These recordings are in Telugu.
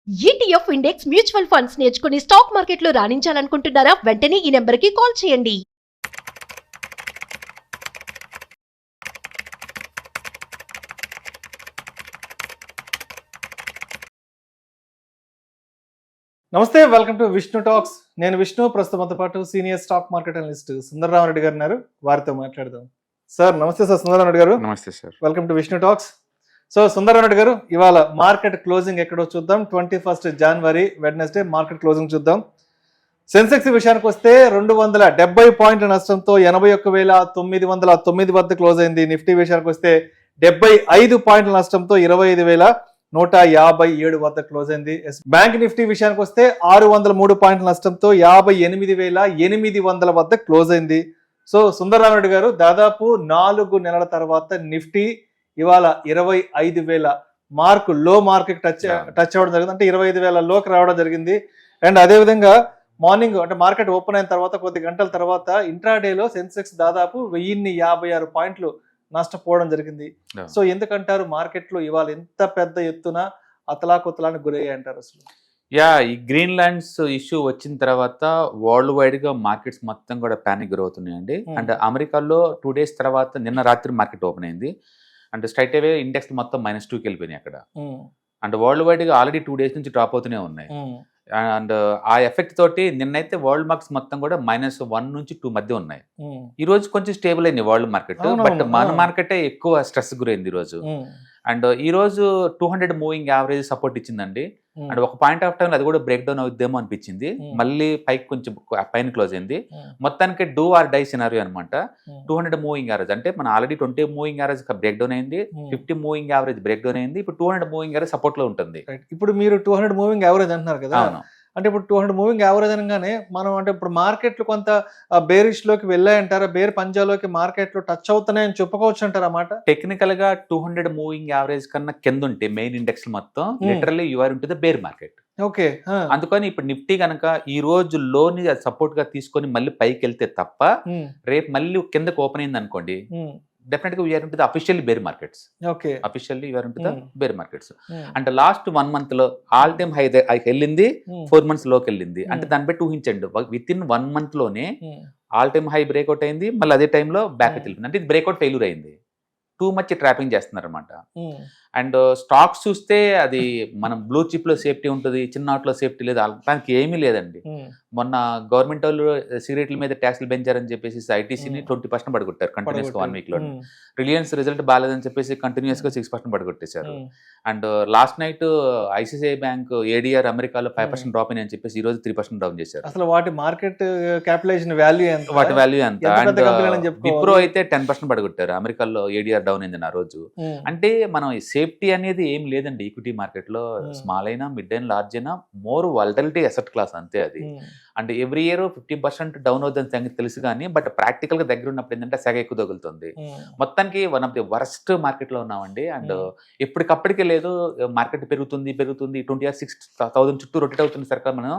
ఈటీఎఫ్ ఇండెక్స్ మ్యూచువల్ ఫండ్స్ నేర్చుకుని స్టాక్ మార్కెట్లో రాణించాలనుకుంటున్నారా? వెంటనే ఈ నెంబర్కి కాల్ చేయండి. నమస్తే, వెల్కమ్ టు విష్ణు టాక్స్. నేను విష్ణు. ప్రస్తుతంతో పాటు senior stock market analyst Sundararamareddy గారు ఉన్నారు. వారితో మాట్లాడదాం. సార్ నమస్తే. సార్ సుందరరామరెడ్డి గారు నమస్తే sir. Welcome to Vishnu talks. So Sundararamareddy గారు, ఇవాళ మార్కెట్ క్లోజింగ్ ఎక్కడో చూద్దాం. 21 జనవరి వెడ్నెస్డే మార్కెట్ క్లోజింగ్ చూద్దాం. సెన్సెక్స్ విషయానికి వస్తే 270 పాయింట్ల నష్టంతో 81,909 వద్ద క్లోజ్ అయింది. నిఫ్టీ విషయానికి వస్తే 75 పాయింట్ల నష్టంతో 25,157 వద్ద క్లోజ్ అయింది. బ్యాంక్ నిఫ్టీ విషయానికి వస్తే 603 పాయింట్ల నష్టంతో 58,800 వద్ద క్లోజ్ అయింది. సో సుందరరామరెడ్డి గారు, దాదాపు 4 నెలల తర్వాత నిఫ్టీ ఇవాళ 25,000 మార్క్ లో మార్కెట్ టచ్ అవ్వడం జరిగింది. అంటే 25,000 లోకి రావడం జరిగింది. అండ్ అదేవిధంగా మార్నింగ్ అంటే మార్కెట్ ఓపెన్ అయిన తర్వాత కొద్ది గంటల తర్వాత ఇంట్రాడేలో సెన్సెక్స్ దాదాపు 1056 పాయింట్లు నష్టపోవడం జరిగింది. సో ఎందుకంటారు మార్కెట్లో ఇవాళ ఎంత పెద్ద ఎత్తున అతలాకుతలానికి గురయ్యాయి అంటారు అసలు? ఈ గ్రీన్ ల్యాండ్స్ ఇష్యూ వచ్చిన తర్వాత వరల్డ్ వైడ్ గా మార్కెట్స్ మొత్తం కూడా ప్యానిక్ గురవుతున్నాయండి. అండ్ అమెరికాలో 2 days తర్వాత నిన్న రాత్రి మార్కెట్ ఓపెన్ అయింది. అంటే స్ట్రైట్ అవే ఇండెక్స్ మొత్తం -2కి వెళ్ళిపోయినాయి అక్కడ. అండ్ వరల్డ్ వైడ్ గా ఆల్రెడీ 2 days నుంచి డ్రాప్ అవుతూనే ఉన్నాయి. అండ్ ఆ ఎఫెక్ట్ తోటి నిన్నైతే వరల్డ్ మార్కెట్స్ మొత్తం కూడా -1 నుంచి 2 మధ్య ఉన్నాయి. ఈ రోజు కొంచెం స్టేబుల్ అయింది వరల్డ్ మార్కెట్, బట్ మన మార్కెటే ఎక్కువ స్ట్రెస్ గురైంది ఈ రోజు. అండ్ ఈ రోజు 200 మూవింగ్ యావరేజ్ సపోర్ట్ ఇచ్చిందండి. అండ్ ఒక పాయింట్ ఆఫ్ టైం అది కూడా బ్రేక్ డౌన్ అవుద్దేమో అనిపించింది. మళ్ళీ పైకి కొంచెం పైన క్లోజ్ అయింది. మొత్తానికి డూ ఆర్ డై సినారియో అనమాట. 200 మూవింగ్ యావరేజ్ అంటే మన already 20 moving average break down అయింది, 50 మూవింగ్ యావరేజ్ బ్రేక్ డౌన్ అయింది. ఇప్పుడు 200 మూవింగ్ యావరేజ్ సపోర్ట్ లో ఉంటుంది. ఇప్పుడు మీరు 200 మూవింగ్ యావరేజ్ అంటున్నారు కదా. అంటే ఇప్పుడు 200 మూవింగ్ యావరేజ్ అనగానే మనం అంటే ఇప్పుడు మార్కెట్లు కొంత బేరిష్ లోకి వెళ్ళాయంటారా? బేర్ పంజాలోకి మార్కెట్లు టచ్ అవుతున్నాయని చెప్పుకోవచ్చు అంటారా అన్నమాట? టెక్నికల్ గా 200 మూవింగ్ యావరేజ్ కన్నా కింద ఉంటే మెయిన్ ఇండెక్స్ మొత్తం literally you are into the bear market. Okay. అందుకని ఇప్పుడు నిఫ్టీ కనుక ఈ రోజు లోని సపోర్ట్ గా తీసుకొని మళ్ళీ పైకి వెళ్తే తప్ప రేపు మళ్ళీ కిందకి ఓపెన్ అయింది అనుకోండి, డెఫినెట్ గా we are into the officially bear markets. Okay, officially we are into the bear markets. అంటే లాస్ట్ 1 month లో ఆల్ టైమ్ హై వెళ్ళింది, 4 months లోకి వెళ్ళింది. అంటే దాన్ని బట్టి ఊహించండి, విత్ ఇన్ 1 month లోనే ఆల్ టైమ్ హై బ్రేక్అవుట్ అయింది, మళ్ళీ అదే టైంలో బ్యాక్ వెళ్ళింది. అంటే ఇది బ్రేక్అవుట్ ఫెయిల్యూర్ అయింది. టూ మచ్ ట్రాపింగ్ చేస్తున్నారు అనమాట. అండ్ స్టాక్స్ చూస్తే అది మనం బ్లూ చిప్ లో సేఫ్టీ ఉంటుంది, చిన్న వాటిలో సేఫ్టీ లేదు, దానికి ఏమీ లేదండి. మొన్న గవర్నమెంట్ వాళ్ళు సిగరెట్ల మీద ట్యాక్స్లు పెంచారని చెప్పేసి ఐటీసీని 20% పడగొట్టారు కంటిన్యూస్ గా 1 week లో. రిలయన్స్ రిజల్ట్ బాగాలేదని చెప్పేసి కంటిన్యూస్ గా 6% పడగొట్టేశారు. And last night ICICI bank ADR అమెరికాలో 5% డ్రాప్ అని చెప్పేసి ఈ రోజు 3% డౌన్ చేశారు. అసలు వాటి మార్కెట్ క్యాపిటలైజేషన్ వాల్యూ ఎంత? వాటి వాల్యూ ఎంత? అండ్ విప్రో అయితే 10% పడగొట్టారు, అమెరికాలో ఏడీఆర్ డౌన్ అయింది ఆ రోజు. అంటే మనం సేఫ్టీ అనేది ఏం లేదండి ఈక్విటీ మార్కెట్ లో. స్మాల్ అయినా, మిడ్ అయినా, లార్జ్ అయినా మోర్ వాలటిలిటీ అసెట్ క్లాస్ అంతే అది. అంటే ఎవ్రీ ఇయర్ 50% డౌన్ అవుతుంది సంగతి తెలుసు కానీ, బట్ ప్రాక్టికల్ గా దగ్గర ఉన్నప్పుడు ఏంటంటే సెగ ఎక్కువ తగులుతుంది. మొత్తానికి one of the worst market లో ఉన్నామండి. అండ్ ఎప్పటికప్పటికే లేదు, మార్కెట్ పెరుగుతుంది 26,000 చుట్టూ రొటేట్ అవుతుంది సరిగ్గా మనం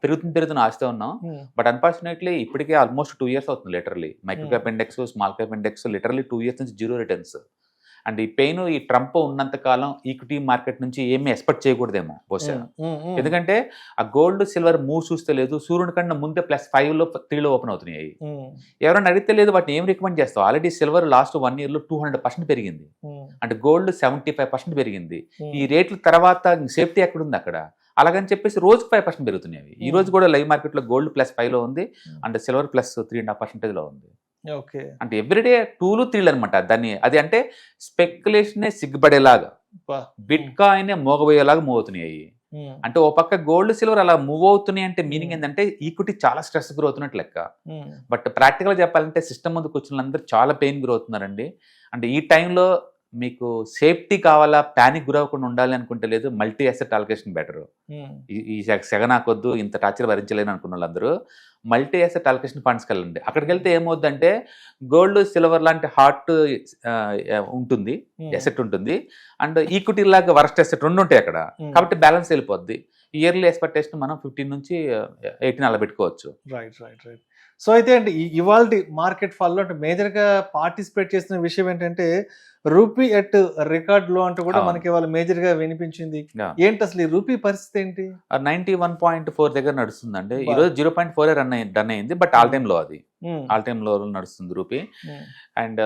పెరుగుతున్న ఆశతో ఉన్నాం. బట్ అన్ఫార్చునేట్లీ ఇప్పటికే ఆల్మోస్ట్ 2 years అవుతుంది literally. Micro cap index, small cap index literally 2 years నుంచి 0 రిటర్న్స్. అండ్ ఈ పెయిన్ ఈ ట్రంప్ ఉన్నంత కాలం ఈక్విటీ మార్కెట్ నుంచి ఏమీ ఎక్స్పెక్ట్ చేయకూడదేమో బహుశా. ఎందుకంటే ఆ గోల్డ్ సిల్వర్ మూవ్ చూస్తే లేదు, సూర్యుడి కన్నా ముందే +5 లో 3 లో ఓపెన్ అవుతున్నాయి. ఎవరైనా అడిగితే లేదు, వాటిని ఏం రికమెండ్ చేస్తావు? ఆల్రెడీ సిల్వర్ లాస్ట్ 1 year లో 200% పెరిగింది, అంటే గోల్డ్ 75% పెరిగింది. ఈ రేట్ల తర్వాత సేఫ్టీ ఎక్కడ ఉంది అక్కడ? అలాగని చెప్పేసి రోజుకు 5% పెరుగుతున్నాయి. ఈ రోజు కూడా లైవ్ మార్కెట్ లో గోల్డ్ +5 లో ఉంది, అండ్ సిల్వర్ +3.5% లో ఉంది. అంటే ఎవ్రీడే 2 3 అనమాట దాన్ని. అది అంటే స్పెక్యులేషన్ సిగ్గుపడేలాగా, బిట్ కాయిన్ మోగబోయేలాగా మూవ్ అవుతున్నాయి. అంటే ఓ పక్క గోల్డ్ సిల్వర్ అలా మూవ్ అవుతున్నాయి అంటే మీనింగ్ ఏంటంటే ఈక్విటీ చాలా స్ట్రెస్ గురవుతున్నట్టు లెక్క. బట్ ప్రాక్టికల్ గా చెప్పాలంటే సిస్టమ్ ముందు కూర్చున్న అందరూ చాలా పెయిన్ గురవుతున్నారండి. అంటే ఈ టైంలో మీకు సేఫ్టీ కావాలా, ప్యానిక్ గురవకుండా ఉండాలి అనుకుంటే లేదు, మల్టీ అసెట్ అలొకేషన్ బెటర్. ఈ సెగ నాకొద్దు, ఇంత టార్చర్ భరించలేను అనుకున్న వాళ్ళందరూ మల్టీ అసెట్ అలొకేషన్ ఫండ్స్కి వెళ్ళండి. అక్కడికి వెళ్తే ఏమవుద్దంటే గోల్డ్ సిల్వర్ లాంటి హాట్ ఉంటుంది, అసెట్ ఉంటుంది, అండ్ ఈక్విటీ లాగా వరస్ట్ అసెట్ 2 ఉంటాయి అక్కడ. కాబట్టి బ్యాలెన్స్ వెళ్ళిపోద్ది. ఇయర్లీ ఎక్స్పెక్టేషన్ మనం 15 నుంచి 18 అలా పెట్టుకోవచ్చు. Right right right. సో అయితే అంటే ఇవాళ మార్కెట్ ఫాల్లో అంటే మేజర్గా పార్టిసిపేట్ చేస్తున్న విషయం ఏంటంటే రూపీ ఎట్ రికార్డ్ లో అంటూ కూడా అవును. మనకి వాళ్ళు మేజర్ గా వినిపించింది. Yeah. ఏంటి అసలు ఈ రూపీ పరిస్థితి ఏంటి? 91.4 దగ్గర నడుస్తుందండి. బా. ఈ రోజు 0.4 రన్ అయింది, బట్ ఆల్ టైమ్ లో అది ఉమ్, ఆల్ టైమ్ లో నడుస్తుంది rupee. Um. And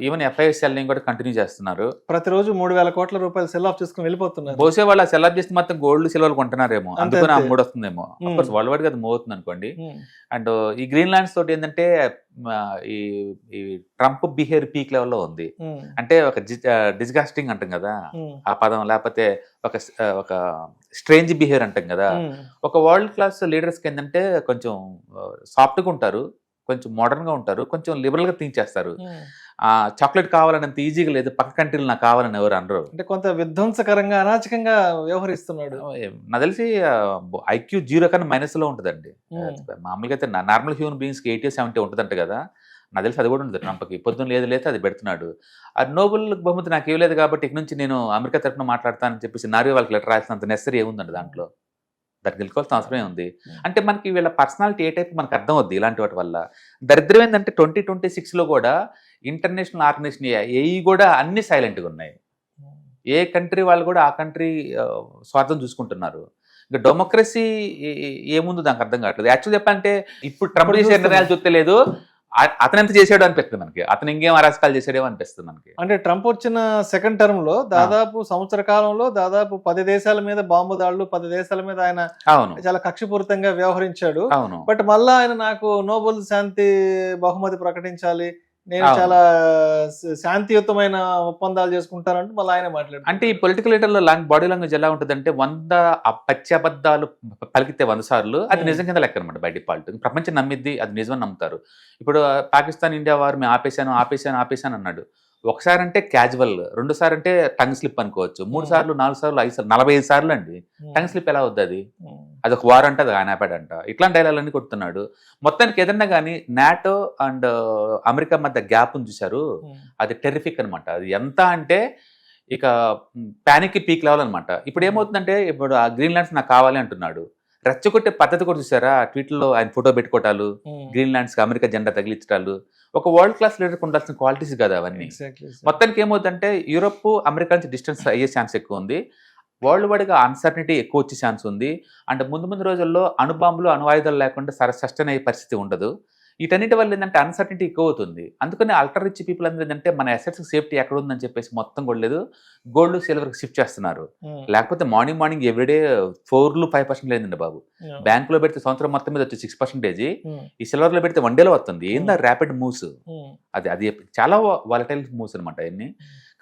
even FIs selling కూడా కంటిన్యూ చేస్తున్నారు. ప్రతిరోజు 3,000 కోట్ల రూపాయలు సెల్ ఆఫ్ చేసుకుని వెళ్ళిపోతున్నారు. బహుశా వాళ్ళు సెలబ్ చేస్తే మొత్తం గోల్డ్ సిల్వర్ కొంటున్నారేమో, అంతే, అందుకని అంతే. మూడు వస్తుందేమో. Hmm. అఫ్కోర్స్ వరల్డ్ వైడ్ గా అది మూవ్ అవుతుంది అనుకోండి. ఉమ్, అండ్ ఈ గ్రీన్ ల్యాండ్స్ తోటి ఏంటంటే ఈ ట్రంప్ బిహేవియర్ పీక్ లెవెల్లో ఉంది. ఉమ్, అంటే ఒక డిస్గాస్టింగ్ అంటాం కదా ఉమ్, ఆ పదం, లేకపోతే ఒక స్ట్రేంజ్ బిహేవియర్ అంటాం కదా. ఉమ్, ఒక వరల్డ్ క్లాస్ లీడర్స్కి ఏంటంటే కొంచెం సాఫ్ట్గా ఉంటారు, కొంచెం మోడర్న్గా ఉంటారు, కొంచెం లిబరల్గా థింక్ చేస్తారు. ఉమ్. చాక్లెట్ కావాలన్నంత ఈజీగా లేదు, పక్క కంట్రీలు నాకు కావాలని ఎవరు అనరు. అంటే కొంత విధ్వంసకరంగా అరాచకంగా వ్యవహరిస్తున్నాడు. నాకు తెలిసి ఐక్యూ 0 కన్నా మైనస్లో ఉంటుందండి. ఉమ్, మామూలుగా అయితే నార్మల్ హ్యూమన్ బీయింగ్స్కి 80-70 ఉంటుందంట కదా. నాకు తెలిసి అది కూడా ఉంటుంది ట్రంప్కి. పొద్దున్న లేదు అది పెడుతున్నాడు. ఆ నోబెల్ బహుమతి నాకు ఇవ్వలేదు కాబట్టి ఇక నుంచి నేను అమెరికా తరఫున మాట్లాడతానని చెప్పేసి నార్వే వాళ్ళకి లెటర్ రాసినంత నెసరీ ఏముందండి దాంట్లో. దానికి గెలుకోవాల్సిన అవసరమే ఉంది. అంటే మనకి వీళ్ళ పర్సనాలిటీ ఏ టైప్ మనకు అర్థం అవుద్ది ఇలాంటి వాటి వల్ల. దరిద్రం ఏంటంటే 2026లో కూడా ఇంటర్నేషనల్ ఆర్గనైజేషన్ ఏవి కూడా అన్ని సైలెంట్గా ఉన్నాయి. ఏ కంట్రీ వాళ్ళు కూడా ఆ కంట్రీ స్వార్థం చూసుకుంటున్నారు. ఇంకా డెమోక్రసీ ఏముందో దానికి అర్థం కావట్లేదు. యాక్చువల్ చెప్పాలంటే ఇప్పుడు ట్రంప్ చేసే నిర్ణయాలు చూస్తే లేదు, అతను ఎంత చేసాడు అనిపిస్తుంది మనకి. అతను ఇంకేం అరాచకాలు చేసాడేమో అనిపిస్తుంది మనకి. అంటే ట్రంప్ వచ్చిన సెకండ్ టర్మ్ లో దాదాపు సంవత్సర కాలంలో దాదాపు 10 దేశాల మీద బాంబు దాడులు, 10 దేశాల మీద ఆయన అవును చాలా కక్షపూరితంగా వ్యవహరించాడు. అవును బట్ మళ్ళా ఆయన నాకు నోబెల్ శాంతి బహుమతి ప్రకటించాలి, నేను అవును. చాలా శాంతియుతమైన ఒప్పందాలు చేసుకుంటానంటూ మళ్ళీ ఆయన మాట్లాడారు. అంటే ఈ పొలిటికల్ లీడర్లో బాడీ లాంగ్వేజ్ ఎలా ఉంటుందంటే 100 పచ్చి అబద్ధాలు పలికితే 100 సార్లు అది నిజం కింద లెక్క అనమాట. బై డిఫాల్ట్ ప్రపంచం నమ్మిద్ది, అది నిజమని నమ్ముతారు. ఇప్పుడు పాకిస్తాన్ ఇండియా వారు మేము ఆపేశాను అన్నాడు. ఒకసారి అంటే క్యాజువల్, 2 సార్లు అంటే టంగ్ స్లిప్ అనుకోవచ్చు, 3 సార్లు 4 సార్లు 5 సార్లు 45 సార్లు అండి. టంగ్ స్లిప్ ఎలా అవుద్ది? అది ఒక వార్ అంటే అది ఆనాపాడంట. ఇట్లాంటి డైలాగులన్నీ కొడుతున్నాడు. మొత్తానికి ఏదన్నా కానీ నాటో అండ్ అమెరికా మధ్య గ్యాప్ చూశారు, అది టెరిఫిక్ అనమాట. అది ఎంత అంటే ఇక ప్యానిక్ పీక్ లెవెల్ అనమాట. ఇప్పుడు ఏమవుతుందంటే ఇప్పుడు ఆ గ్రీన్ ల్యాండ్స్ నాకు కావాలి అంటున్నాడు. రెచ్చగొట్టే పద్ధతి కూడా చూసారా? ట్వీట్లో ఆయన ఫోటో పెట్టుకోవటాలు, గ్రీన్ ల్యాండ్స్కి అమెరికా జెండా తగిలించడాలు. ఒక వరల్డ్ క్లాస్ లీడర్కి ఉండాల్సిన క్వాలిటీస్ కదా అవన్నీ. మొత్తానికి ఏమవుతుందంటే యూరోప్ అమెరికా నుంచి డిస్టెన్స్ అయ్యే ఛాన్స్ ఎక్కువ ఉంది. వరల్డ్ వైడ్గా అన్సర్టనిటీ ఎక్కువ వచ్చే ఛాన్స్ ఉంది. అండ్ ముందు రోజుల్లో అణుబాంబులు అణువాయుధాలు లేకుండా సస్టైన్ అయ్యే పరిస్థితి ఉండదు. వీటన్నిటి వల్ల ఏంటంటే అన్సర్టనిటీ ఎక్కువ అవుతుంది. అందుకని అల్ట్రా రిచ్ పీపుల్ అందరూ ఏంటంటే మన అసెట్స్ సేఫ్టీ ఎక్కడ ఉందని చెప్పేసి మొత్తం కూడా లేదు, గోల్డ్ సిల్వర్కి షిఫ్ట్ చేస్తున్నారు. లేకపోతే మార్నింగ్ ఎవ్రీడే 4-5% లేదండి బాబు. బ్యాంకులో పెడితే సంవత్సరం మొత్తం మీద వచ్చి 6%, ఈ సిల్వర్లో పెడితే 1 డేలో వస్తుంది. ఏందా ర్యాపిడ్ మూవ్స్, అది చాలా వాలటైల్ మూవ్స్ అనమాట అవన్నీ.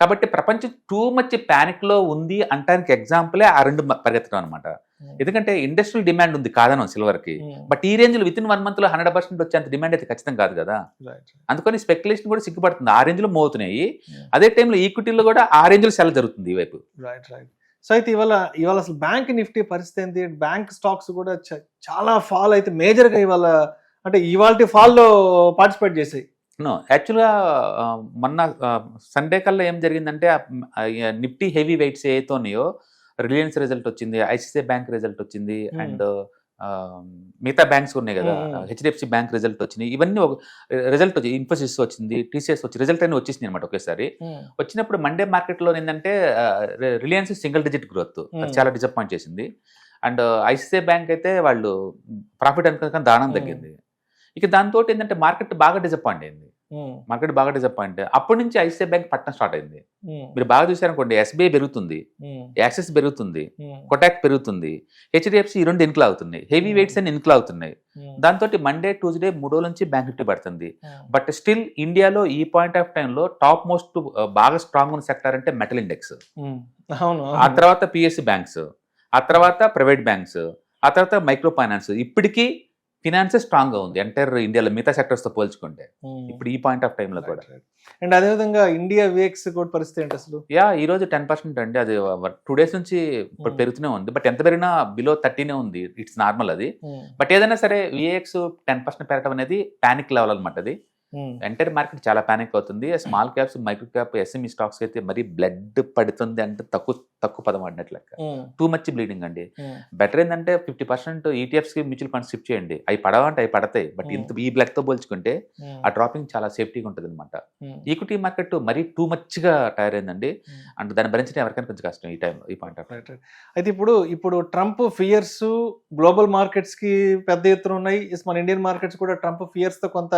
కాబట్టి ప్రపంచం టూ మచ్ ప్యానిక్ లో ఉంది అంటానికి ఎగ్జాంపులే ఆ 2 పరిగెత్తడం అనమాట. ఎందుకంటే ఇండస్ట్రియల్ డిమాండ్ ఉంది కాదనం సిల్వర్ కి, బట్ ఈ రేంజ్ లో విత్ ఇన్ 1 మంత్ లో 100% వచ్చేంత డిమాండ్ అయితే ఖచ్చితంగా కాదు కదా. అందుకని స్పెక్యులేషన్ కూడా సిగ్గుపడుతుంది, ఆ రేంజ్ లో మూవ్ అవుతున్నాయి. అదే టైంలో ఈక్విటీలో కూడా ఆ రేంజ్ లో సెల్ జరుగుతుంది ఈ వైపు. సో అయితే ఇవాళ అసలు బ్యాంక్ నిఫ్టీ పరిస్థితి ఏంటి? బ్యాంక్ స్టాక్స్ కూడా చాలా ఫాల్ అయితే మేజర్ గా ఇవాళ ఫాల్ లో పార్టిసిపేట్ చేసాయి. యాక్చువల్గా మొన్న సండే కల్లా ఏం జరిగిందంటే నిఫ్టీ హెవీ వెయిట్స్ ఏతో ఉన్నాయో, రిలయన్స్ రిజల్ట్ వచ్చింది, ఐసిఐసిఐ బ్యాంక్ రిజల్ట్ వచ్చింది, అండ్ మిగతా బ్యాంక్స్ ఉన్నాయి కదా, హెచ్డిఎఫ్సి బ్యాంక్ రిజల్ట్ వచ్చినాయి. ఇవన్నీ ఒక రిజల్ట్ వచ్చి ఇన్ఫోసిస్ వచ్చింది, టీసీఎస్ వచ్చి రిజల్ట్ అన్ని వచ్చేసింది అనమాట ఒకేసారి. వచ్చినప్పుడు మండే మార్కెట్లో ఏంటంటే రిలయన్స్ సింగిల్ డిజిట్ గ్రోత్ చాలా డిసప్పాయింట్ చేసింది. అండ్ ఐసిఐసిఐ బ్యాంక్ అయితే వాళ్ళు ప్రాఫిట్ అనుకున్న దానం తగ్గింది. ఇక దాంతో ఏంటంటే మార్కెట్ బాగా డిసప్పాయింట్ అయింది. అప్పటి నుంచి ఐసిఐసిఐ బ్యాంక్ పట్టణం స్టార్ట్ అయింది. మీరు బాగా చూసారనుకోండి, ఎస్బీఐ పెరుగుతుంది, యాక్సిస్ పెరుగుతుంది, కొటాక్ పెరుగుతుంది, హెచ్డిఎఫ్సి ఈ 2 ఇన్క్లా అవుతున్నాయి, హెవీ వెయిట్స్ అన్ని ఇన్క్లా అవుతున్నాయి. దాంతో మండే ట్యూస్డే 3 రోజుల నుంచి బ్యాంక్ నిఫ్టీ పడుతుంది. బట్ స్టిల్ ఇండియాలో ఈ పాయింట్ ఆఫ్ టైంలో టాప్ మోస్ట్ బాగా స్ట్రాంగ్ ఉన్న సెక్టర్ అంటే మెటల్ ఇండెక్స్, ఆ తర్వాత పిఎస్సి బ్యాంక్స్, ఆ తర్వాత ప్రైవేట్ బ్యాంక్స్, ఆ తర్వాత మైక్రో ఫైనాన్స్. ఇప్పటికీ ఫినాన్స్ స్ట్రాంగ్ గా ఉంది ఎంటైర్ ఇండియాలో మిగతా సెక్టర్స్ తో పోల్చుకుంటే ఇప్పుడు ఈ పాయింట్ ఆఫ్ టైం లో కూడా. అండ్ అదేవిధంగా ఇండియా విఎక్స్ కూడా పరిస్థితి ఏంటి అసలు? ఈ రోజు 10% అండి, అది 2 days నుంచి ఇప్పుడు పెరుగుతూనే ఉంది. బట్ ఎంత పెరిగినా బిలో 30 ఉంది, ఇట్స్ నార్మల్ అది. బట్ ఏదైనా సరే విఎక్స్ 10% పెరగడం అనేది పానిక్ లెవెల్ అనమాట. అది ఎంటైర్ మార్కెట్ చాలా పానిక్ అవుతుంది. Small caps, micro cap, SME stocks అయితే మరీ బ్లడ్ పడుతుంది అంటే తక్కువ పదం ఆడినట్లు లెక్క. టూ మచ్ బ్లీడింగ్ అండి. బెటర్ ఏంటంటే 50% ETFs కి మ్యూచువల్ ఫండ్స్ షిఫ్ట్ చేయండి. అవి పడవంటే అవి పడతాయి, బట్ ఇంత ఈ బ్లడ్ తో పోల్చుకుంటే ఆ డ్రాపింగ్ చాలా సేఫ్టీగా ఉంటుంది అనమాట. ఈక్విటీ మార్కెట్ మరీ టూ మచ్ గా టైర్ అయిందండి. అంటే దాన్ని భరించడం ఎవరికైనా కొంచెం కష్టం ఈ పాయింట్ ఆఫ్. అయితే ఇప్పుడు ట్రంప్ ఫియర్స్ గ్లోబల్ మార్కెట్స్ కి పెద్ద ఎత్తున ఉన్నాయి. మన ఇండియన్ మార్కెట్స్ కూడా ట్రంప్ ఫియర్స్ తో కొంత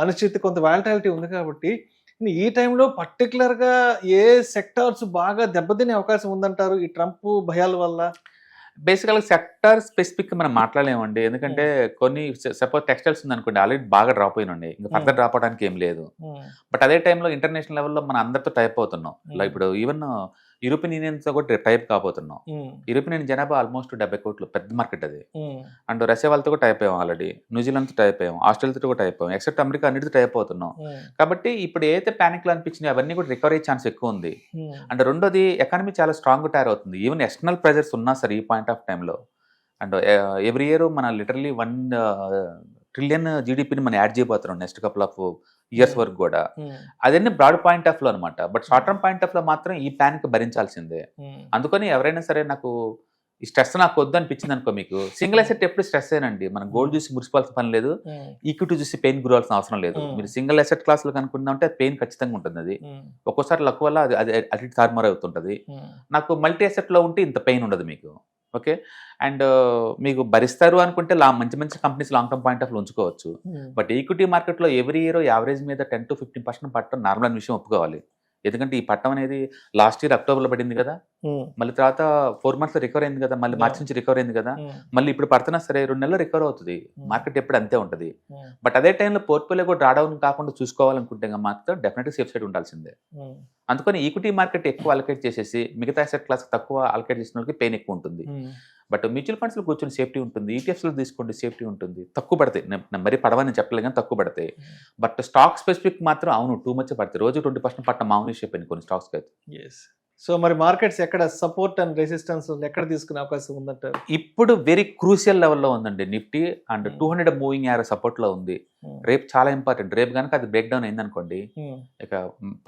అనిశ్చితి, కొంత వాలటాలిటీ ఉంది. కాబట్టి ఈ టైంలో పర్టికులర్ గా ఏ సెక్టార్స్ బాగా దెబ్బతినే అవకాశం ఉందంటారు ఈ ట్రంప్ భయాల వల్ల? బేసికల్గా సెక్టర్ స్పెసిఫిక్ మనం మాట్లాడలేమండి. ఎందుకంటే కొన్ని సపోజ్ టెక్స్టైల్స్ ఉంది అనుకోండి, ఆల్రెడీ బాగా డ్రాప్ అయినండి, ఇంకా ఫర్దర్ డ్రాప్ అవడానికి ఏం లేదు. బట్ అదే టైంలో ఇంటర్నేషనల్ లెవెల్లో మనం అందరితో టైప్ అవుతున్నాం. లైక్ ఇప్పుడు ఈవెన్ యూరోపియన్ యూనియన్స్ తో కూడా టైప్ కాబోతున్నాం. యూరోపియన్ యూనియన్ జనాభా ఆల్మోస్ట్ 70 కోట్లు, పెద్ద మార్కెట్ అది. అండ్ రష్యా వాళ్ళతో కూడా టైప్ అయ్యాం, ఆల్రెడీ న్యూజిలాండ్తో టైప్ అయ్యాం, ఆస్ట్రేలియాతో కూడా టైప్ అయ్యాం, ఎక్సెప్ట్ అమెరికా అన్నిటితో టైప్ అవుతున్నాం. కాబట్టి ఇప్పుడు ఏదైతే ప్యానిక్ లో అనిపించినాయి అవన్నీ కూడా రికవరీ ఛాన్స్ ఎక్కువ ఉంది. అండ్ రెండోది ఎకానమీ చాలా స్ట్రాంగ్ టైర్ అవుతుంది. ఈవెన్ ఎక్స్టర్నల్ ప్రెజర్స్ ఉన్నా సరే ఈ పాయింట్ ఆఫ్ టైంలో. అండ్ ఎవ్రీ ఇయర్ మన లిటరలీ 1 ట్రిలియన్ జీడిపిని మనం యాడ్ చేయబోతున్నాం నెక్స్ట్ కపుల్ ఆఫ్ ఇయర్స్ వరకు కూడా. అదన్నీ బ్రాడ్ పాయింట్ ఆఫ్ లో అనమాట. But short term point of లో మాత్రం ఈ ప్యానిక్ భరించాల్సిందే. అందుకని ఎవరైనా సరే నాకు ఈ స్ట్రెస్ నాకు వద్దు అనిపించింది అనుకో, మీకు సింగిల్ అసెట్ ఎప్పుడు స్ట్రెస్ ఏనండి. మనం గోల్డ్ చూసి మురిసిపోవాల్సిన పని లేదు, ఈక్విటీ చూసి పెయిన్ గురవాల్సిన అవసరం లేదు. మీరు సింగిల్ అసెట్ క్లాస్ లో కనుక్కుంటే పెయిన్ ఖచ్చితంగా ఉంటుంది. అది ఒక్కోసారి లక్ వల్ల అది అటు తారుమారు అవుతుంటది. నాకు మల్టీ అసెట్ లో ఉంటే ఇంత పెయిన్ ఉండదు మీకు. ఓకే, అండ్ మీకు భరిస్తారు అనుకుంటే మంచి మంచి companies long term point of ఉంచుకోవచ్చు. బట్ ఈక్విటీ మార్కెట్లో ఎవ్రీ ఇయర్ యావరేజ్ మీద 10 to 15% పట్టడం నార్మల్ అనే విషయం ఒప్పుకోవాలి. ఎందుకంటే ఈ పట్టం అనేది లాస్ట్ ఇయర్ అక్టోబర్లో పడింది కదా, మళ్ళీ తర్వాత 4 months లో రికవర్ అయింది కదా, మళ్ళీ మార్చి నుంచి రికవర్ అయింది కదా, మళ్ళీ ఇప్పుడు పడుతున్నా సరే 2 నెలలు రికవర్ అవుతుంది. మార్కెట్ ఎప్పుడు అంతే ఉంటుంది. బట్ అదే టైంలో పోర్ట్ఫోలియో కూడా డ్రాడౌన్ కాకుండా చూసుకోవాలనుకుంటే మాత్రం డెఫినెట్గా సేఫ్ సైడ్ ఉండాల్సిందే. అందుకని ఈక్విటీ మార్కెట్ ఎక్కువ అలకేట్ చేసేసి మిగతా అసెట్ క్లాస్ తక్కువ అలకేట్ చేసిన వాళ్ళకి పెయిన్ ఎక్కువ ఉంటుంది. బట్ మ్యూచువల్ ఫండ్స్లో కూర్చొని సేఫ్టీ ఉంటుంది, ఈటీఎఫ్స్లో తీసుకోండి సేఫ్టీ ఉంటుంది. తక్కువ పడతాయి, మరీ పడవని చెప్పలేదు కానీ తక్కువ పడతాయి. బట్ స్టాక్ స్పెసిఫిక్ మాత్రం అవును టూ మచ్ పడతాయి. రోజు 20% పట్ట మామూలు షేప్ అయిన కొన్ని స్టాక్స్కి అయితే. సో మరి మార్కెట్స్ ఎక్కడ సపోర్ట్ అండ్ రెసిస్టెన్స్ ఎక్కడ తీసుకునే అవకాశం ఉందంటారు? ఇప్పుడు వెరీ క్రూషియల్ లెవెల్లో ఉందండి నిఫ్టీ. అండ్ 200 మూవింగ్ యావరేజ్ సపోర్ట్లో ఉంది. రేపు చాలా ఇంపార్టెంట్. రేపు కనుక అది బ్రేక్ డౌన్ అయిందనుకోండి, ఇక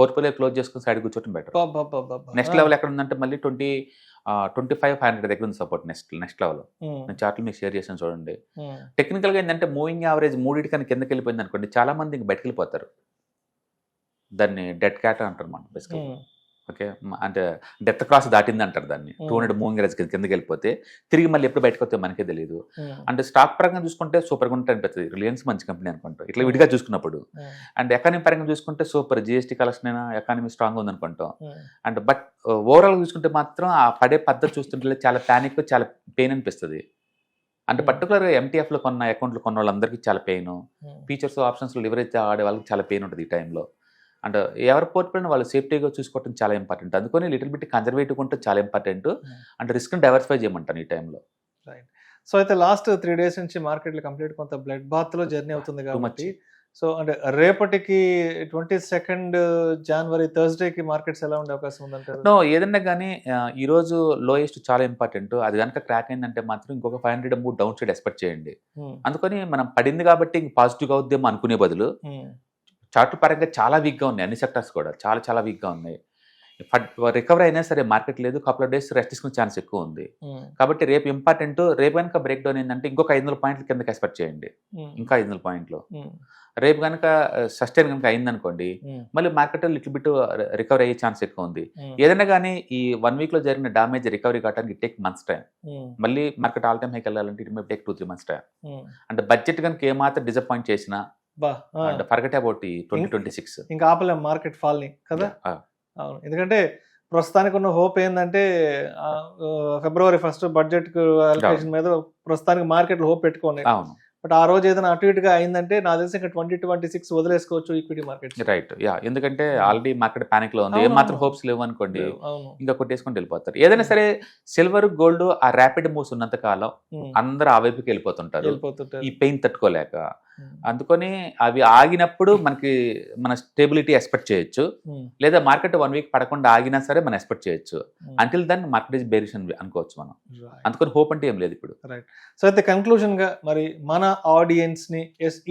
పోర్ట్ఫోలియో క్లోజ్ చేసుకుని సైడ్ కూర్చోవడం బెటర్. నెక్స్ట్ లెవెల్ ఎక్కడ ఉందంటే మళ్ళీ 2500 దగ్గర ఉంది సపోర్ట్. నెక్స్ట్ లెవెల్ నేను చార్ట్లు మీకు షేర్ చేసాను చూడండి. టెక్నికల్గా ఏంటంటే మూవింగ్ యావరేజ్ 3 కన్నా కిందకి వెళ్ళిపోయింది అనుకోండి, చాలా మంది ఇంక బయటకు వెళ్ళిపోతారు. దాన్ని డెడ్ క్యాట్ అంటారు మనం బేసికల్. ఓకే, అంటే డెత్ క్రాస్ దాటింది అంటారు దాన్ని. 200 మూవింగ్ యావరేజ్ కిందకి వెళ్ళిపోతే తిరిగి మళ్ళీ ఎప్పుడు బయటకు వస్తే మనకే తెలియదు. అంటే స్టాక్ పరంగా చూసుకుంటే సూపర్గా ఉంటుంది అనిపిస్తుంది. రిలయన్స్ మంచి కంపెనీ అనుకుంటాం ఇట్లా విడిగా చూసుకున్నప్పుడు. అండ్ ఎకానమీ పరంగా చూసుకుంటే సూపర్, జిఎస్టీ కలెక్షన్ అయినా ఎకానమీ స్ట్రాంగ్ ఉంది అనుకుంటాం. అండ్ బట్ ఓవరాల్ చూసుకుంటే మాత్రం ఆ పడే పద్ధతి చూస్తుంటే చాలా ప్యానిక్, చాలా పెయిన్ అనిపిస్తుంది. అంటే పర్టికులర్గా ఎంటీఎఫ్లో కొన్న అకౌంట్లు కొన్న వాళ్ళందరికీ చాలా పెయిన్, ఫీచర్స్ ఆప్షన్స్ లివరేజ్ ఆడే వాళ్ళకి చాలా పెయిన్ ఉంటుంది ఈ టైంలో. అండ్ ఎవరి పోర్ట్ఫోలియోని వాళ్ళు సేఫ్టీగా చూసుకోవడం చాలా ఇంపార్టెంట్. అందుకని లిటిల్ బిట్ కన్జర్వేటివ్ ఉంటే చాలా ఇంపార్టెంట్. అంటే రిస్క్ని డైవర్సిఫై చేయమంటాను ఈ టైంలో. రైట్. సో అయితే లాస్ట్ 3 days నుంచి మార్కెట్లో కంప్లీట్ కొంత బ్లడ్ బాత్లో జర్నీ అవుతుంది కాబట్టి, సో అంటే రేపటికి 22nd January థర్స్డేకి మార్కెట్స్ ఎలా ఉండే అవకాశం ఉందంటారు? నో, ఏదన్నా కానీ ఈరోజు లోయెస్ట్ చాలా ఇంపార్టెంట్. అది కనుక క్రాక్ అయిందంటే మాత్రం ఇంకొక 500 మూవ్ డౌన్ సైడ్ ఎక్స్పెక్ట్ చేయండి. అందుకని మనం పడింది కాబట్టి ఇంక పాజిటివ్గా అవుద్దేమో అనుకునే బదులు చార్ట్ పరంగా చాలా వీక్గా ఉన్నాయి. అన్ని సెక్టర్స్ కూడా చాలా చాలా వీక్గా ఉన్నాయి. రికవరీ అయినా సరే మార్కెట్ లేదు, కపుల్ ఆఫ్ డేస్ రెస్ట్ తీసుకునే ఛాన్స్ ఎక్కువ ఉంది. కాబట్టి రేపు ఇంపార్టెంట్. రేపు కనుక బ్రేక్ డౌన్ ఏంటంటే ఇంకొక 500 పాయింట్ల కిందకి ఎక్స్పెక్ట్ చేయండి, ఇంకా 500 పాయింట్లు. రేపు కనుక సస్టైన్ కనుక అయిందనుకోండి మళ్ళీ మార్కెట్ లిటిల్ బిట్ రికవరీ అయ్యే ఛాన్స్ ఎక్కువ ఉంది. ఏదైనా కానీ ఈ 1 week లో జరిగిన డామేజ్ రికవరీ కావడానికి టేక్ మంత్స్ టైం. మళ్ళీ మార్కెట్ ఆల్ టైమ్ హైకి వెళ్ళాలంటే it may take 2-3 months time. అంటే బడ్జెట్ కనుక ఏమాత్రం డిసప్పాయింట్ చేసినా అంటే ఫర్గెట్ అబౌట్ 2026 ఇంకా ఆపలేం మార్కెట్ ఫాల్ని కదా. అవును, ఎందుకంటే ప్రస్తుతానికి ఉన్న హోప్ ఏంటంటే February 1st బడ్జెట్ అలొకేషన్ మీద ప్రస్తుతానికి మార్కెట్ హోప్ పెట్టుకోండి. బట్ ఆ రోజు ఏదైనా అటు ఇటుగా అయిందంటే నా తెలిసి ఇంకా 2026 వదిలేసుకోవచ్చు ఈక్విటీ మార్కెట్. రైట్, యా, ఎందుకంటే ఆల్రెడీ మార్కెట్ పానిక్ లో ఉంది. ఏం మాత్రం హోప్స్ లేవు అనుకోండి, ఇంకా కొట్టేసుకొని వెళ్ళిపోతారు. ఏదైనా సరే సిల్వర్ గోల్డ్ ఆ ర్యాపిడ్ మూవ్స్ ఉన్నంత కాలం అందరూ ఆ వైపుకి వెళ్ళిపోతుంటారు ఈ పెయిన్ తట్టుకోలేక. అందుకని అవి ఆగినప్పుడు మన స్టేబిలిటీ ఎక్స్పెక్ట్ చేయొచ్చు, లేదా మార్కెట్ 1 వీక్ పడకుండా ఆగినా సరే మనం ఎక్స్పెక్ట్ చేయొచ్చు. Until then market is bearish అని అనుకోవచ్చు మనం. అందుకని హోప్ అంటే ఏం లేదు ఇప్పుడు. రైట్. సో అయితే కన్క్లూజన్ గా మరి మన ఆడియన్స్ ని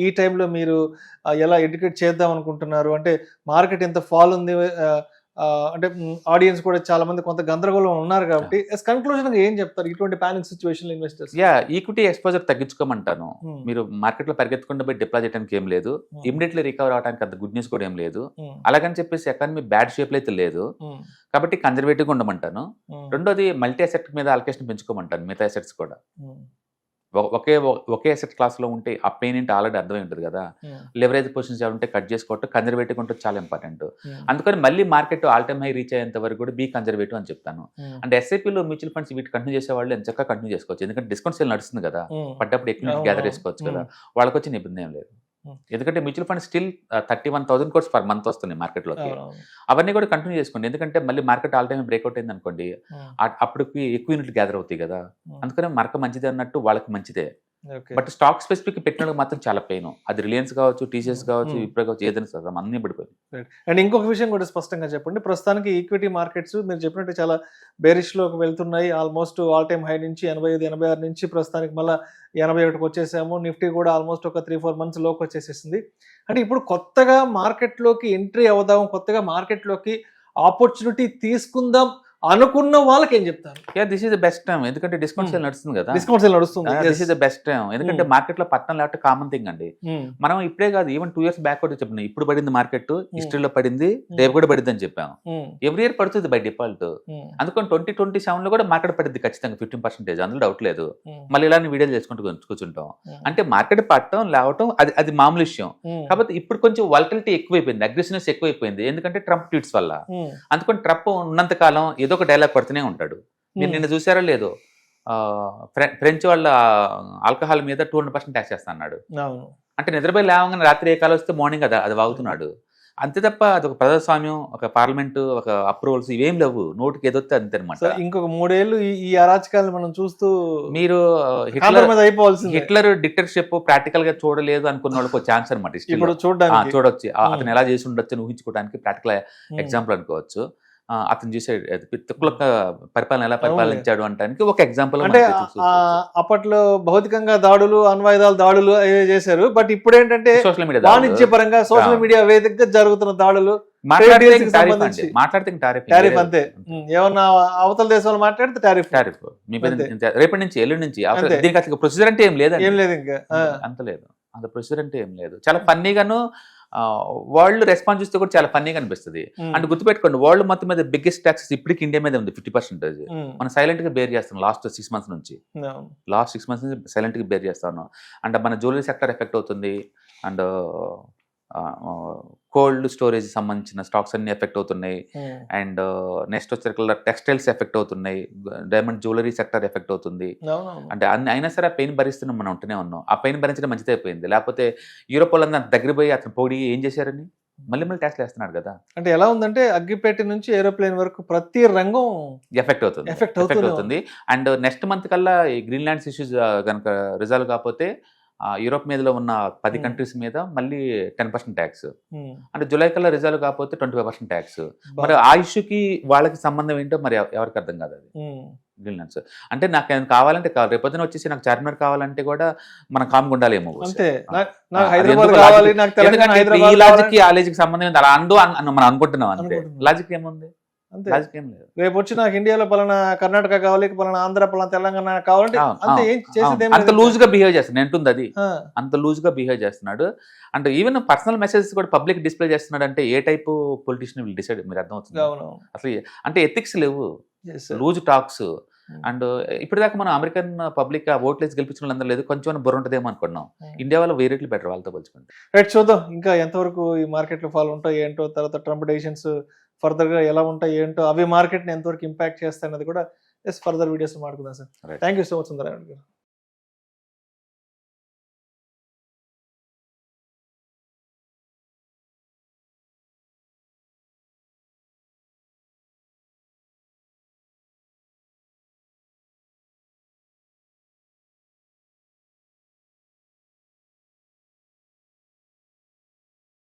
ఈ టైంలో మీరు ఎలా ఎడ్యుకేట్ చేద్దాం అనుకుంటున్నారు? అంటే మార్కెట్ ఎంత ఫాల్ ఉంది, అంటే ఆడియన్స్ కూడా చాలా మంది కొంత గందరగోళం ఉన్నారు కాబట్టి కన్క్లూజన్ గా ఏం చెప్తారు ఇటువంటి panic situation investors? Equity exposure తగ్గించుకోమంటాను. మీరు మార్కెట్ లో పరిగెత్తుకుంటూ పోయి డిప్లాయ్ చేయడానికి ఏం లేదు, ఇమీడియట్లీ రికవర్ అవడానికి అంత గుడ్ న్యూస్ కూడా ఏం లేదు. అలాగని చెప్పేసి ఎకానమీ బ్యాడ్ షేప్ లో అయితే లేదు, కాబట్టి కన్జర్వేటివ్ గా ఉండమంటాను. రెండోది మల్టీ అసెట్ మీద అలొకేషన్ పెంచుకోమంటాను, మిగతా అసెట్స్ కూడా. ఒకే అసెట్ క్లాస్ లో ఉంటే ఆ పెయిన్ ఏంటి ఆల్రెడీ అర్థమై ఉంటుంది కదా. లెవరేజ్ పొజిషన్స్ ఉంటే కట్ చేసుకోవటం, కన్జర్వేటివ్ ఉంటే చాలా ఇంపార్టెంట్. అందుకని మళ్ళీ market all time high rich అయ్యేంత వరకు కూడా బీ కన్జర్వేటివ్ అని చెప్తాను. అంటే ఎస్ఐపీలో మ్యూచువల్ ఫండ్స్ వీటి కంటిన్యూ చేసే వాళ్ళు ఎంత చక్కగా కంటిన్యూ చేసుకోవచ్చు, ఎందుకంటే డిస్కౌంట్ సేల్ నడుస్తుంది కదా, పడ్డప్పుడు ఎక్కువ గ్యాదర్ చేసుకోవచ్చు కదా, వాళ్ళకి వచ్చిన ఇబ్బంది ఏం లేదు. ఎందుకంటే mutual fund still 31,000 crores per month వస్తున్నాయి మార్కెట్లోకి. అవన్నీ కూడా కంటిన్యూ చేసుకోండి, ఎందుకంటే మళ్ళీ మార్కెట్ ఆల్ టైమ్ బ్రేక్అవుట్ అయింది అనుకోండి, అప్పటికి ఎక్కువ యూనిట్లు గ్యాదర్ అవుతాయి కదా. అందుకని మార్కెట్ మంచిదే అన్నట్టు వాళ్ళకి మంచిదే. బట్ స్టాక్ స్పెసిఫిక్ పెట్టిన మాత్రం చాలా పెయిన్. అది రిలయన్స్ కావచ్చు, టీసీఎస్ కావచ్చు, విప్రో కావచ్చు, ఏదైనా సరే అన్ని పడిపోయింది. అండ్ ఇంకొక విషయం కూడా స్పష్టంగా చెప్పండి, ప్రస్తుతానికి ఈక్విటీ మార్కెట్స్ మీరు చెప్పినట్టు చాలా బేరిష్ లోకి వెళ్తున్నాయి. ఆల్మోస్ట్ ఆల్ టైమ్ హై నుంచి 85-86 నుంచి ప్రస్తుతానికి మళ్ళీ 81కి వచ్చేసాము. నిఫ్టీ కూడా ఆల్మోస్ట్ ఒక 3-4 months లోకి వచ్చేసేసింది. అంటే ఇప్పుడు కొత్తగా మార్కెట్లోకి ఎంట్రీ అవుదాం, కొత్తగా మార్కెట్లోకి ఆపర్చునిటీ తీసుకుందాం అనుకున్న వాళ్ళకి ఏం చెప్తారు? This is the best time, ఎందుకంటే డిస్కౌంట్ సేల్ నడుస్తుంది కదా. డిస్కౌంట్ సేల్ నడుస్తుంది, this is the best time. ఎందుకంటే మార్కెట్ లో పట్టణం లేకపోతే కామన్ థింగ్ అండి. మనం ఇప్పుడే కాదు, ఈవెన్ 2 years బ్యాక్ కూడా చెప్పిన ఇప్పుడు పడింది మార్కెట్, హిస్టరీలో పడింది, రేపు కూడా పడింది అని చెప్పాము. ఎవ్రీ ఇయర్ పడుతుంది బై డిఫాల్ట్. అందుకని 2027 లో కూడా మార్కెట్ పడింది ఖచ్చితంగా 15%, అందులో డౌట్ లేదు. మళ్ళీ ఇలాంటి వీడియోలు చేసుకుంటూ కూర్చుంటాం. అంటే మార్కెట్ పట్టడం లేవటం అది మామూలు విషయం. కాబట్టి ఇప్పుడు కొంచెం వాలటిలిటీ ఎక్కువైపోయింది, అగ్రెసివ్నెస్ ఎక్కువైపోయింది, ఎందుకంటే ట్రంప్ ట్వీట్స్ వల్ల. అందుకని ట్రంప్ ఉన్నంత కాలం ఏదో ఒక డైలాగ్ పడుతూనే ఉంటాడు. మీరు నిన్న చూసారో లేదో, ఫ్రెంచ్ వాళ్ళ ఆల్కహాల్ మీద 200% ట్యాక్స్ చేస్తా అన్నాడు. అంటే నిద్రపోయి లేవగానే రాత్రి ఏ కాలం వస్తే మార్నింగ్ అది వాగుతున్నాడు. అంతే తప్ప అది ఒక ప్రజాస్వామ్యం, ఒక పార్లమెంట్, ఒక అప్రూవల్స్ ఇవేం లేవు, నోటికి ఏదొస్తే అంతే అనమాట. ఇంకొక 3 ఏళ్ళు ఈ అరాచకాలను మనం చూస్తూ మీరు హిట్లర్ డిక్టేటర్షిప్ ప్రాక్టికల్ గా చూడలేదు అనుకున్న వాళ్ళకి ఒక ఛాన్స్ అనమాట. ఇప్పుడు చూడొచ్చు, అతను ఎలా చేసి ఉండొచ్చు అని ఊహించుకోవడానికి ప్రాక్టికల్ ఎగ్జాంపుల్ అనుకోవచ్చు. అతను చూసే పరిపాలన ఎలా పరిపాలించాడు అంటానికి ఒక ఎగ్జాంపుల్. అంటే అప్పట్లో భౌతికంగా దాడులు, అణ్వాయుధాల దాడులు చేశారు. బట్ ఇప్పుడు ఏంటంటే సోషల్ మీడియా వాణిజ్య పరంగా సోషల్ మీడియా వేదికగా జరుగుతున్న దాడులు, మాట్లాడితే టారిఫ్ అంతే. ఏమన్నా అవతల దేశాలు మాట్లాడితే టారిఫ్. రేపటి నుంచి ఎల్లుండి నుంచి దీనికి అసలు ప్రొసీజర్ అంటే ఏం లేదు ఇంకా అంత లేదు. అంత ప్రొసీజర్ అంటే ఏం లేదు. చాలా ఫన్నీగాను వరల్డ్ రెస్పాన్స్ చూస్తే కూడా చాలా ఫన్నీగా అనిపిస్తుంది. అంటే గుర్తుపెట్టుకోండి, వరల్డ్ మొత్తం మీద బిగ్గెస్ట్ ట్యాక్సెస్ ఇప్పటికి ఇండియా మీద ఉంది 50%. మనం సైలెంట్ గా బేర్ చేస్తాం లాస్ట్ 6 months నుంచి సైలెంట్ గా బేర్ చేస్తాను. అండ్ మన జ్యువెలరీ సెక్టర్ ఎఫెక్ట్ అవుతుంది, అండ్ కోల్డ్ స్టోరేజ్ సంబంధించిన స్టాక్స్ అన్ని ఎఫెక్ట్ అవుతున్నాయి. అండ్ నెక్స్ట్ వచ్చే టెక్స్టైల్స్ ఎఫెక్ట్ అవుతున్నాయి, డైమండ్ జ్యువెలరీ సెక్టర్ ఎఫెక్ట్ అవుతుంది. అంటే అన్ని అయినా సరే ఆ పెయిన్ భరిస్తున్నాం, మనం ఉంటూనే ఉన్నాం. ఆ పెయిన్ భరించడం మంచిది అయిపోయింది. లేకపోతే యూరోప్ వాళ్ళందరూ దగ్గర పోయి అతను పొడి ఏం చేశారని మళ్ళీ ట్యాక్స్ వేస్తున్నాడు కదా. అంటే ఎలా ఉందంటే అగ్గిపేట నుంచి ఏరోప్లేన్ వరకు ప్రతి రంగం ఎఫెక్ట్ అవుతుంది. అండ్ నెక్స్ట్ మంత్ కల్లా ఈ గ్రీన్లాండ్స్ ఇష్యూస్ కనుక రిజాల్వ్ కాకపోతే యూరోప్ మీదలో ఉన్న 10 కంట్రీస్ మీద మళ్ళీ 10% ట్యాక్స్. అంటే జూలై కల్లా రిజాల్వ్ కాకపోతే 25% ట్యాక్స్. మరి ఆ ఇష్యూకి వాళ్ళకి సంబంధం ఏంటో మరి ఎవరికి అర్థం కాదు అది. గ్రీన్లాండ్స్ అంటే నాకు ఏమైనా కావాలంటే రేపొద్దున వచ్చేసి నాకు చార్మినార్ కావాలంటే కూడా మనం కామ్గా ఉండాలేమో. ఈ లాజిక్ ఆ లాజిక్ సంబంధం అలా అందు మనం అనుకుంటున్నాం అంతే. లాజిక్ ఏముంది? రేపు వచ్చి నాకు ఇండియాలో పలానా కర్ణాటక కావాలి, పలానా ఆంధ్ర, పలానా తెలంగాణ కావాలంటే అంత లూజ్ గా బిహేవ్ చేస్తాడు. ఎంటుంది అది అంత లూజ్ గా బిహేవ్ చేస్తున్నాడు. అంటే ఈవెన్ పర్సనల్ మెసేజెస్ కూడా పబ్లిక్ డిస్ప్లే చేస్తున్నాడు. అంటే ఏ టైప్ పొలిటీషియన్ విల్ డిసైడ్, మీరు అర్థమవుతుంది అసలు. అంటే ఎథిక్స్ లేవు, లూజ్ టాక్స్. అండ్ ఇప్పటిదాకా మనం అమెరికన్ పబ్లిక్ ఓట్లేసి గెలిపించిన వాళ్ళందరూ లేదు, కొంచెం బుర్ర ఉంటుందేమో అనుకున్నాం. ఇండియా వాళ్ళు వేరే బెటర్ వాళ్ళతో పోల్చుకుంటే. రైట్, చూద్దాం ఇంకా ఎంతవరకు ఈ మార్కెట్ లో ఫాల్ ఉంటాయి ఏంటో, తర్వాత ట్రంప్ డెసిషన్స్ ఫర్దర్ గా ఎలా ఉంటాయి ఏంటో, అవి మార్కెట్ ని ఎంతవరకు ఇంపాక్ట్ చేస్తాయి అన్నది కూడా ఫర్దర్ వీడియోస్ మాట్లాడుకుందాం sir. Thank you so much Sundara Rao గారు.